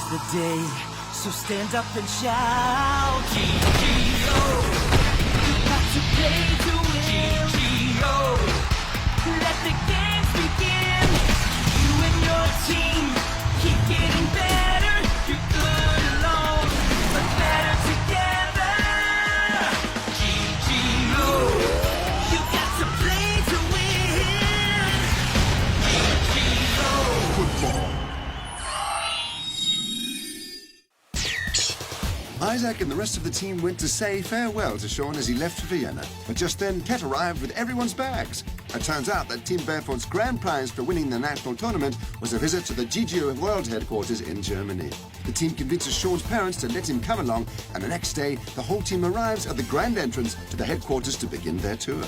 the day, so stand up and shout. GGO, you got to play to win. GGO, let the games begin. You and your team keep getting better. You're good alone, but better together. GGO, you got to play to win. GGO Football. Isaac and the rest of the team went to say farewell to Sean as he left for Vienna. But just then, Ket arrived with everyone's bags. It turns out that Team Barefoot's grand prize for winning the national tournament was a visit to the GGO World Headquarters in Germany. The team convinces Sean's parents to let him come along, and the next day, the whole team arrives at the grand entrance to the headquarters to begin their tour.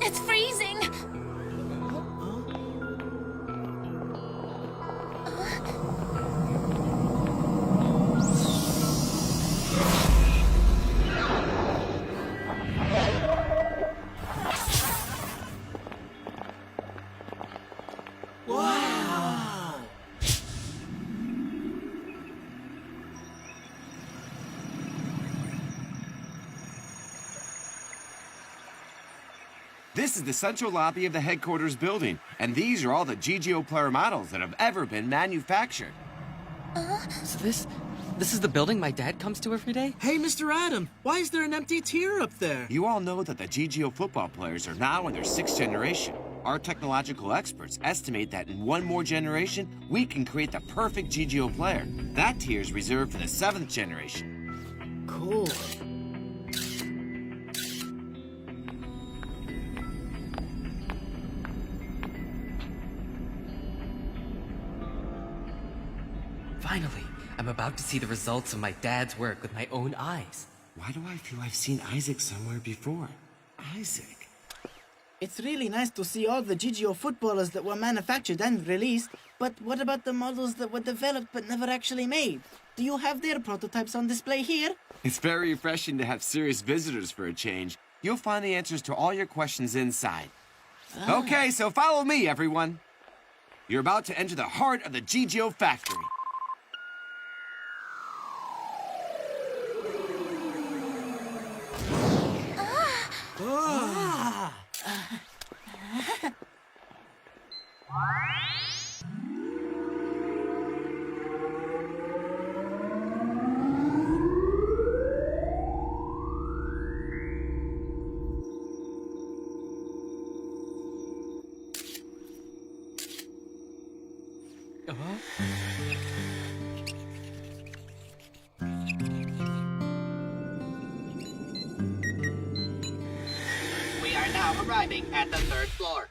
It's freezing! Wow! This is the central lobby of the headquarters building, and these are all the GGO player models that have ever been manufactured. So this is the building my dad comes to every day? Hey, Mr. Adam, why is there an empty tier up there? You all know that the GGO football players are now in their 6th generation. Our technological experts estimate that in one more generation, we can create the perfect GGO player. That tier is reserved for the 7th generation. Cool. Finally, I'm about to see the results of my dad's work with my own eyes. Why do I feel I've seen Isaac somewhere before? Isaac? It's really nice to see all the GGO footballers that were manufactured and released, but what about the models that were developed but never actually made? Do you have their prototypes on display here? It's very refreshing to have serious visitors for a change. You'll find the answers to all your questions inside. Okay, so follow me, everyone. You're about to enter the heart of the GGO factory. We are now arriving at the 3rd floor.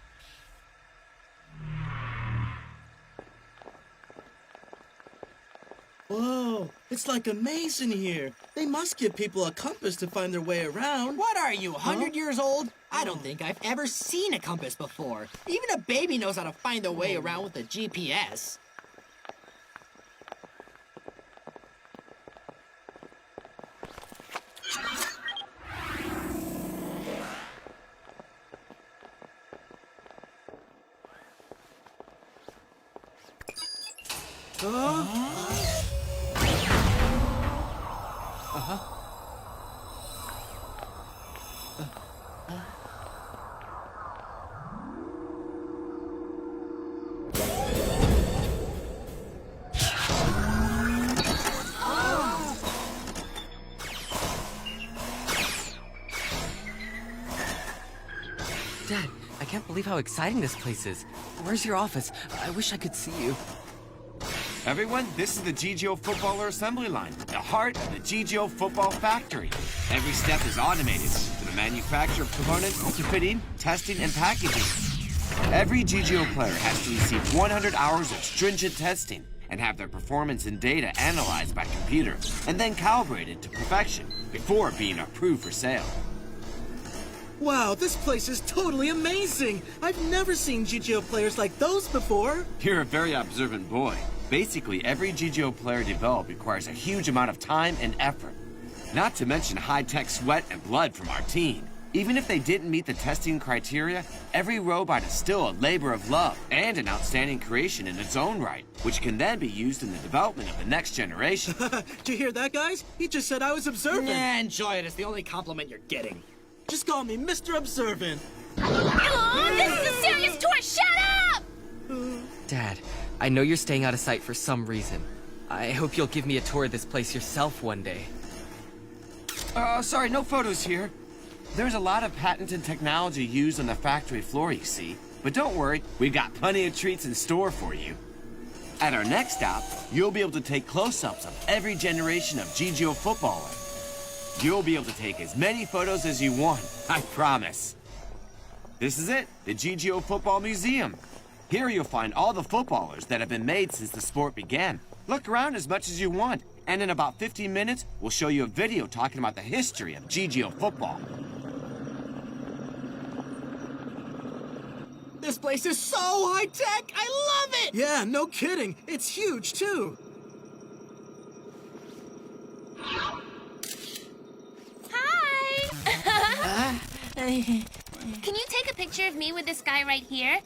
Whoa, it's like a maze in here. They must give people a compass to find their way around. What are you, 100 years old? I don't think I've ever seen a compass before. Even a baby knows how to find their way around with a GPS. Dad, I can't believe how exciting this place is. Where's your office? I wish I could see you. Everyone, this is the GGO footballer assembly line, the heart of the GGO football factory. Every step is automated, from the manufacture of components to fitting, testing, and packaging. Every GGO player has to receive 100 hours of stringent testing and have their performance and data analyzed by computer and then calibrated to perfection before being approved for sale. Wow, this place is totally amazing! I've never seen GGO players like those before! You're a very observant boy. Basically, every GGO player developed requires a huge amount of time and effort. Not to mention high-tech sweat and blood from our team. Even if they didn't meet the testing criteria, every robot is still a labor of love and an outstanding creation in its own right, which can then be used in the development of the next generation. Did you hear that, guys? He just said I was observant! Nah, enjoy it. It's the only compliment you're getting. Just call me Mr. Observant! Oh, this is a serious tour! Shut up! Dad, I know you're staying out of sight for some reason. I hope you'll give me a tour of this place yourself one day. Sorry, no photos here. There's a lot of patented technology used on the factory floor, you see. But don't worry, we've got plenty of treats in store for you. At our next stop, you'll be able to take close-ups of every generation of GGO footballer. You'll be able to take as many photos as you want, I promise. This is it, the GGO Football Museum. Here you'll find all the footballers that have been made since the sport began. Look around as much as you want, and in about 15 minutes, we'll show you a video talking about the history of GGO football. This place is so high-tech! I love it! Yeah, no kidding. It's huge, too. Hi! Can you take a picture of me with this guy right here?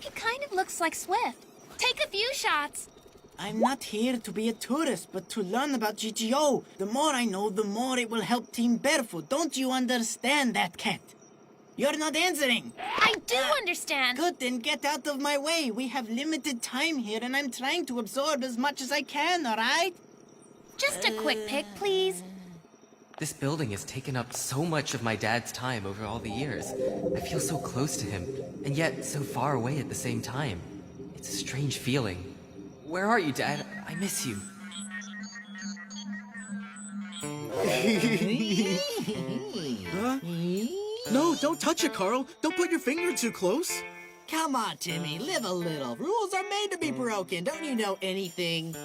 He kind of looks like Swift. Take a few shots. I'm not here to be a tourist, but to learn about GGO. The more I know, the more it will help Team Barefoot. Don't you understand that, Cat? You're not answering. I do understand. Good, then get out of my way. We have limited time here, and I'm trying to absorb as much as I can, all right? Just a quick pic, please. This building has taken up so much of my dad's time over all the years. I feel so close to him, and yet so far away at the same time. It's a strange feeling. Where are you, Dad? I miss you. Huh? No, don't touch it, Carl. Don't put your finger too close. Come on, Timmy, live a little. Rules are made to be broken. Don't you know anything?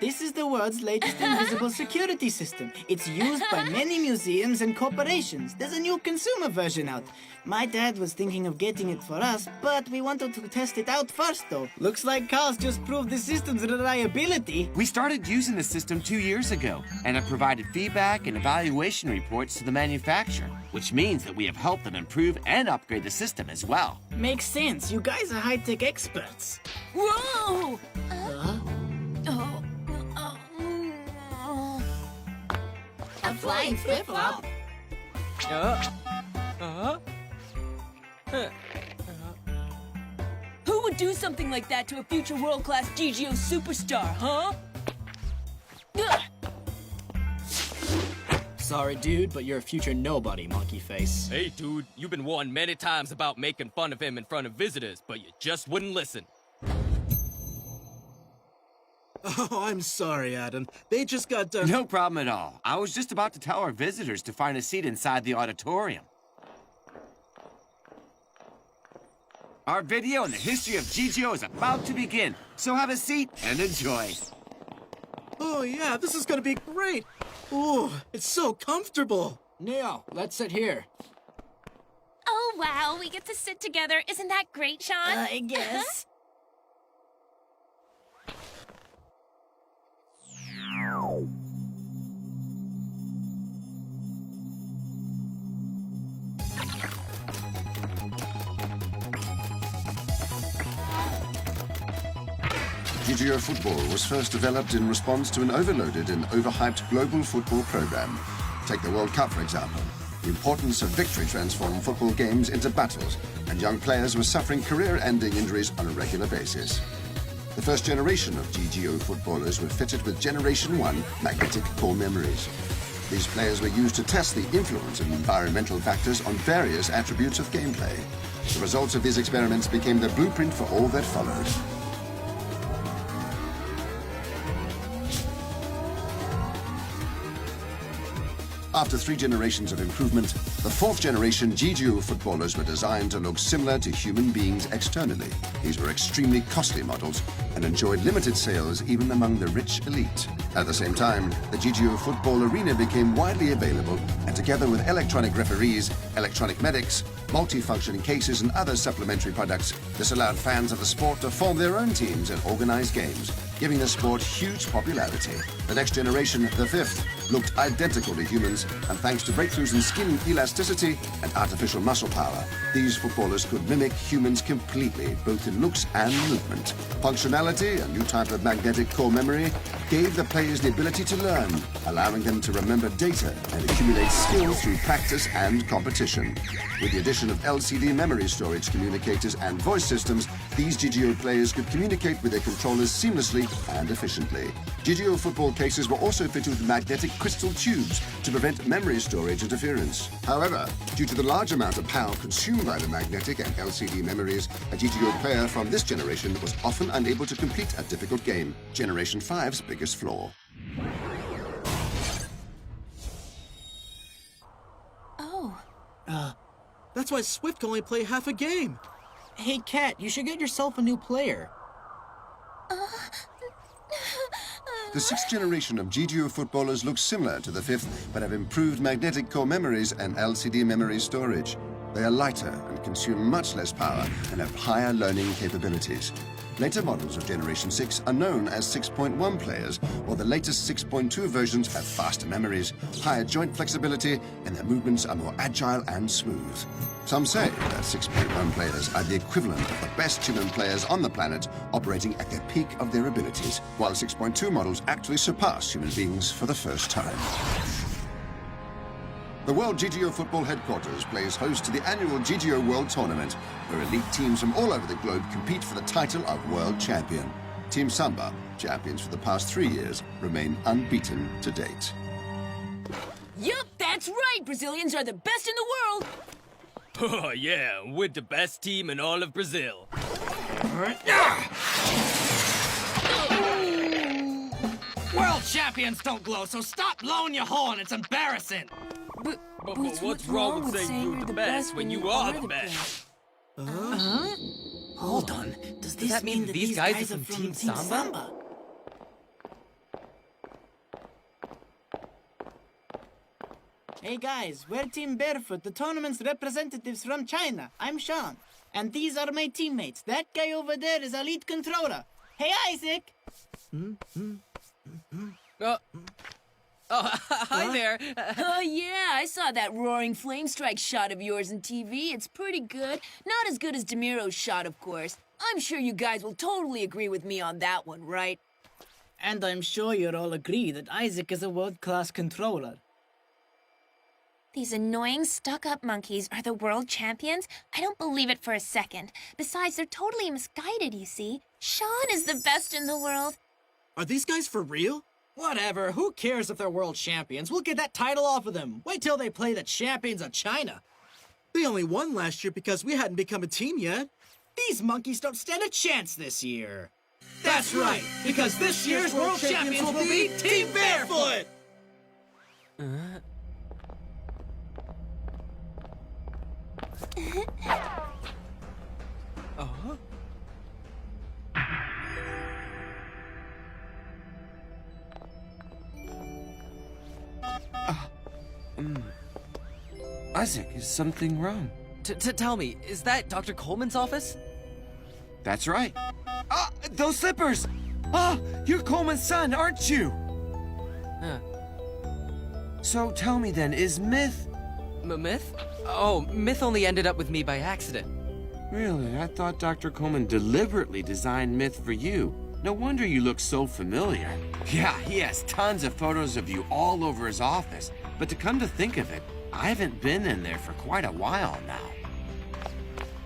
This is the world's latest invisible security system. It's used by many museums and corporations. There's a new consumer version out. My dad was thinking of getting it for us, but we wanted to test it out first, though. Looks like Carl's just proved the system's reliability. We started using the system 2 years ago and have provided feedback and evaluation reports to the manufacturer, which means that we have helped them improve and upgrade the system as well. Makes sense. You guys are high-tech experts. Whoa! A flying flip-flop? Who would do something like that to a future world-class GGO superstar, huh? Ugh. Sorry, dude, but you're a future nobody, monkey face. Hey, dude, you've been warned many times about making fun of him in front of visitors, but you just wouldn't listen. Oh, I'm sorry, Adam. They just got done. No problem at all. I was just about to tell our visitors to find a seat inside the auditorium. Our video on the history of GGO is about to begin, so have a seat and enjoy. Oh, yeah, this is gonna be great. Ooh, it's so comfortable. Neo, let's sit here. Oh, wow, we get to sit together. Isn't that great, Sean? I guess. GGO Football was first developed in response to an overloaded and overhyped global football program. Take the World Cup, for example. The importance of victory transformed football games into battles, and young players were suffering career-ending injuries on a regular basis. The first generation of GGO footballers were fitted with Generation 1 magnetic core memories. These players were used to test the influence of environmental factors on various attributes of gameplay. The results of these experiments became the blueprint for all that followed. After 3 generations of improvement, the 4th generation GGO footballers were designed to look similar to human beings externally. These were extremely costly models and enjoyed limited sales even among the rich elite. At the same time, the GGO football arena became widely available, and together with electronic referees, electronic medics, multi-functioning cases and other supplementary products, this allowed fans of the sport to form their own teams and organize games, giving the sport huge popularity. The next generation, the 5th, looked identical to humans, and thanks to breakthroughs in skin elasticity and artificial muscle power, these footballers could mimic humans completely, both in looks and movement. Functionality, a new type of magnetic core memory, gave the players the ability to learn, allowing them to remember data and accumulate skill through practice and competition. With the addition of LCD memory storage communicators and voice systems, these GGO players could communicate with their controllers seamlessly and efficiently. GGO football cases were also fitted with magnetic crystal tubes to prevent memory storage interference. However, due to the large amount of power consumed by the magnetic and LCD memories, a GGO player from this generation was often unable to complete a difficult game. Generation 5's biggest flaw. Oh. That's why Swift can only play half a game. Hey, Cat, you should get yourself a new player. The 6th generation of GGO footballers look similar to the 5th, but have improved magnetic core memories and LCD memory storage. They are lighter and consume much less power and have higher learning capabilities. Later models of Generation 6 are known as 6.1 players, while the latest 6.2 versions have faster memories, higher joint flexibility, and their movements are more agile and smooth. Some say that 6.1 players are the equivalent of the best human players on the planet, operating at their peak of their abilities, while 6.2 models actually surpass human beings for the first time. The World GGO Football Headquarters plays host to the annual GGO World Tournament, where elite teams from all over the globe compete for the title of World Champion. Team Samba, champions for the past 3 years, remain unbeaten to date. Yup, that's right! Brazilians are the best in the world! Oh, yeah, we're the best team in all of Brazil. World champions don't glow, so stop blowing your horn. It's embarrassing. But what's wrong with saying you're the best when you are the best? Hold on. Does this that mean that these guys are from Team Samba? Hey guys, we're Team Barefoot, the tournament's representatives from China. I'm Sean. And these are my teammates. That guy over there is our lead controller. Hey Isaac! Hi there. Oh, yeah, I saw that roaring flame strike shot of yours on TV. It's pretty good. Not as good as Demiro's shot, of course. I'm sure you guys will totally agree with me on that one, right? And I'm sure you'll all agree that Isaac is a world-class controller. These annoying, stuck-up monkeys are the world champions? I don't believe it for a second. Besides, they're totally misguided, you see. Sean is the best in the world. Are these guys for real? Whatever, who cares if they're world champions? We'll get that title off of them. Wait till they play the champions of China. They only won last year because we hadn't become a team yet. These monkeys don't stand a chance this year. That's right, because this year's world champions will be Team Barefoot! Isaac, is something wrong? Tell me, is that Dr. Coleman's office? That's right. Ah, those slippers! Ah, you're Coleman's son, aren't you? So tell me then, is Myth... Myth? Oh, Myth only ended up with me by accident. Really? I thought Dr. Coleman deliberately designed Myth for you. No wonder you look so familiar. Yeah, he has tons of photos of you all over his office. But to come to think of it, I haven't been in there for quite a while now.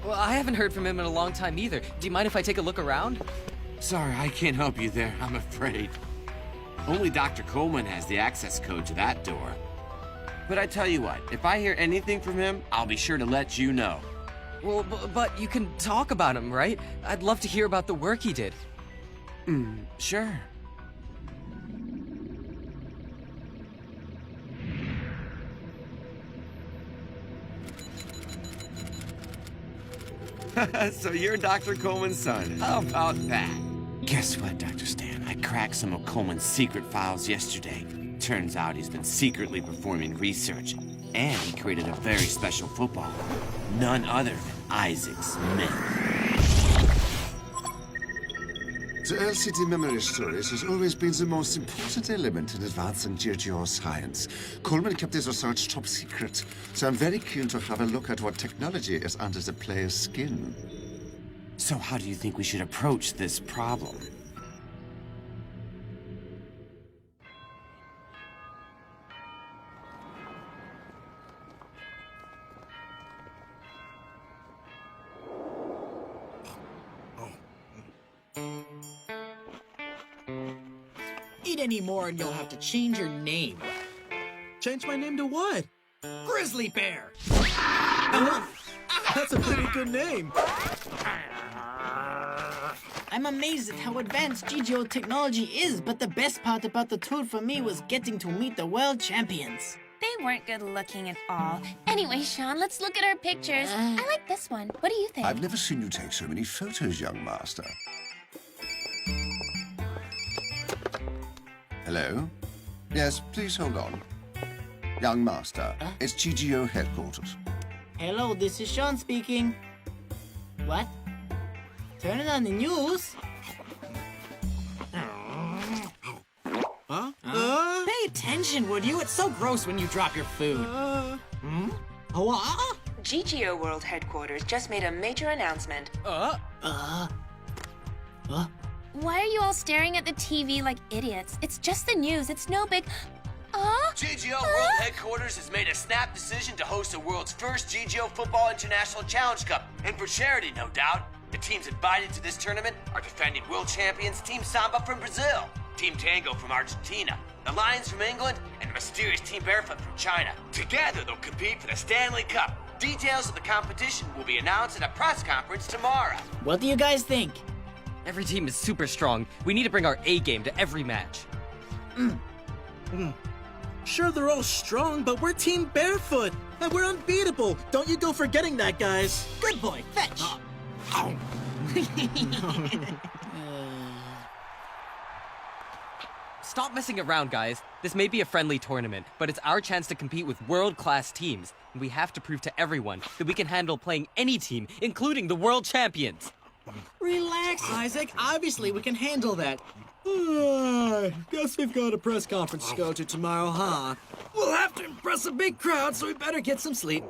Well, I haven't heard from him in a long time either. Do you mind if I take a look around? Sorry, I can't help you there, I'm afraid. Only Dr. Coleman has the access code to that door. But I tell you what, if I hear anything from him, I'll be sure to let you know. Well, but you can talk about him, right? I'd love to hear about the work he did. Sure. So you're Dr. Coleman's son. How about that? Guess what, Dr. Stan? I cracked some of Coleman's secret files yesterday. Turns out he's been secretly performing research, and he created a very special football. None other than Isaac Smith. The LCD memory storage has always been the most important element in advancing GGO science. Coleman kept his research top secret, so I'm very keen to have a look at what technology is under the player's skin. So how do you think we should approach this problem? Eat any more and you'll have to change your name. Change my name to what? Grizzly Bear! That's a pretty good name. I'm amazed at how advanced GGO technology is, but the best part about the tour for me was getting to meet the world champions. They weren't good looking at all. Anyway, Sean, let's look at our pictures. I like this one. What do you think? I've never seen you take so many photos, young master. Hello? Yes, please hold on. Young master, it's GGO headquarters. Hello, this is Sean speaking. What? Turn it on the news? Huh? Pay attention, would you? It's so gross when you drop your food. What? GGO World Headquarters just made a major announcement. Why are you all staring at the TV like idiots? It's just the news. It's no big... GGO World Headquarters has made a snap decision to host the world's first GGO Football International Challenge Cup. And for charity, no doubt. The teams invited to this tournament are defending world champions Team Samba from Brazil, Team Tango from Argentina, the Lions from England, and the mysterious Team Barefoot from China. Together, they'll compete for the Stanley Cup. Details of the competition will be announced at a press conference tomorrow. What do you guys think? Every team is super strong. We need to bring our A game to every match. Sure, they're all strong, but we're Team Barefoot, and we're unbeatable. Don't you go forgetting that, guys. Good boy, fetch! Stop messing around, guys. This may be a friendly tournament, but it's our chance to compete with world-class teams, and we have to prove to everyone that we can handle playing any team, including the world champions. Relax, Isaac. Obviously, we can handle that. Guess we've got a press conference to go to tomorrow, huh? We'll have to impress a big crowd, so we better get some sleep.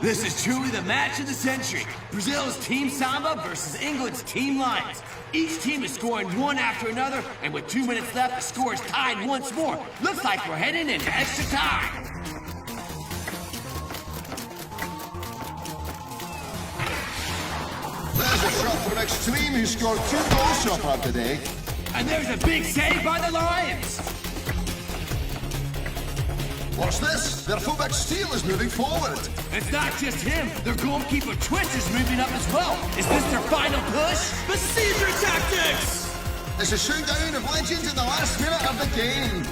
This is truly the match of the century. Brazil's Team Samba versus England's Team Lions. Each team is scoring one after another, and with 2 minutes left, the score is tied once more. Looks like we're heading into extra time. There's a shot from Extreme, who scored 2 goals so far today. And there's a big save by the Lions. What's this? Their fullback Steele is moving forward. It's not just him. Their goalkeeper Twist is moving up as well. Is this their final push? Procedure tactics! It's a showdown of legends in the last minute of the game.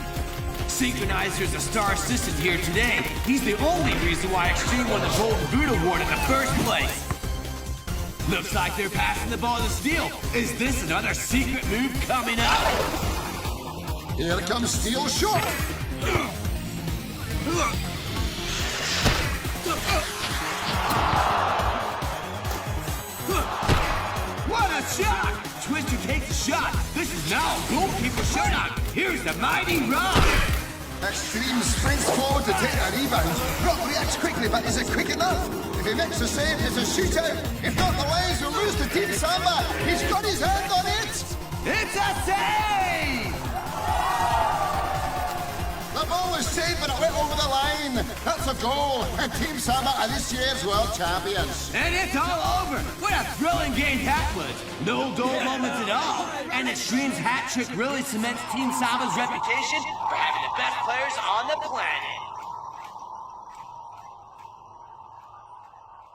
Synchronizer's a star assistant here today. He's the only reason why Extreme won the Golden Boot Award in the first place. Looks like they're passing the ball to Steele. Is this another secret move coming up? Here comes Steele shot. What a shot! Twister takes a shot. This is now a goalkeeper showdown. Here's the mighty run. Extreme sprints forward to take a rebound. Rock reacts quickly, but is it quick enough? If he makes the save, it's a shootout. If not, the Lions will lose to Team Samba. He's got his hand on it. It's a save! The ball was saved, but it went over the line. That's a goal, and Team Samba are this year's world champions. And it's all over. What a thrilling game that was. No goal moments at all. And Extreme's hat trick really cements Team Samba's reputation for having the best players on the planet.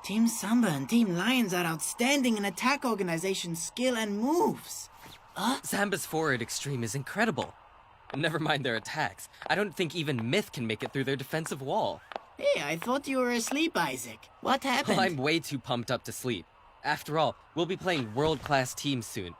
Team Samba and Team Lions are outstanding in attack organization skill and moves. Zamba's forward extreme is incredible. Never mind their attacks. I don't think even Myth can make it through their defensive wall. Hey, I thought you were asleep, Isaac. What happened? Well, I'm way too pumped up to sleep. After all, we'll be playing world-class teams soon.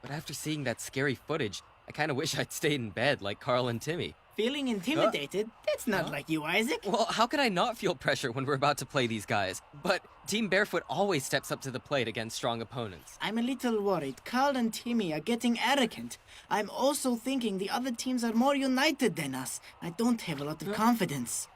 But after seeing that scary footage, I kind of wish I'd stayed in bed like Carl and Timmy. Feeling intimidated? That's not like you, Isaac. Well, how could I not feel pressure when we're about to play these guys? But Team Barefoot always steps up to the plate against strong opponents. I'm a little worried. Carl and Timmy are getting arrogant. I'm also thinking the other teams are more united than us. I don't have a lot of confidence.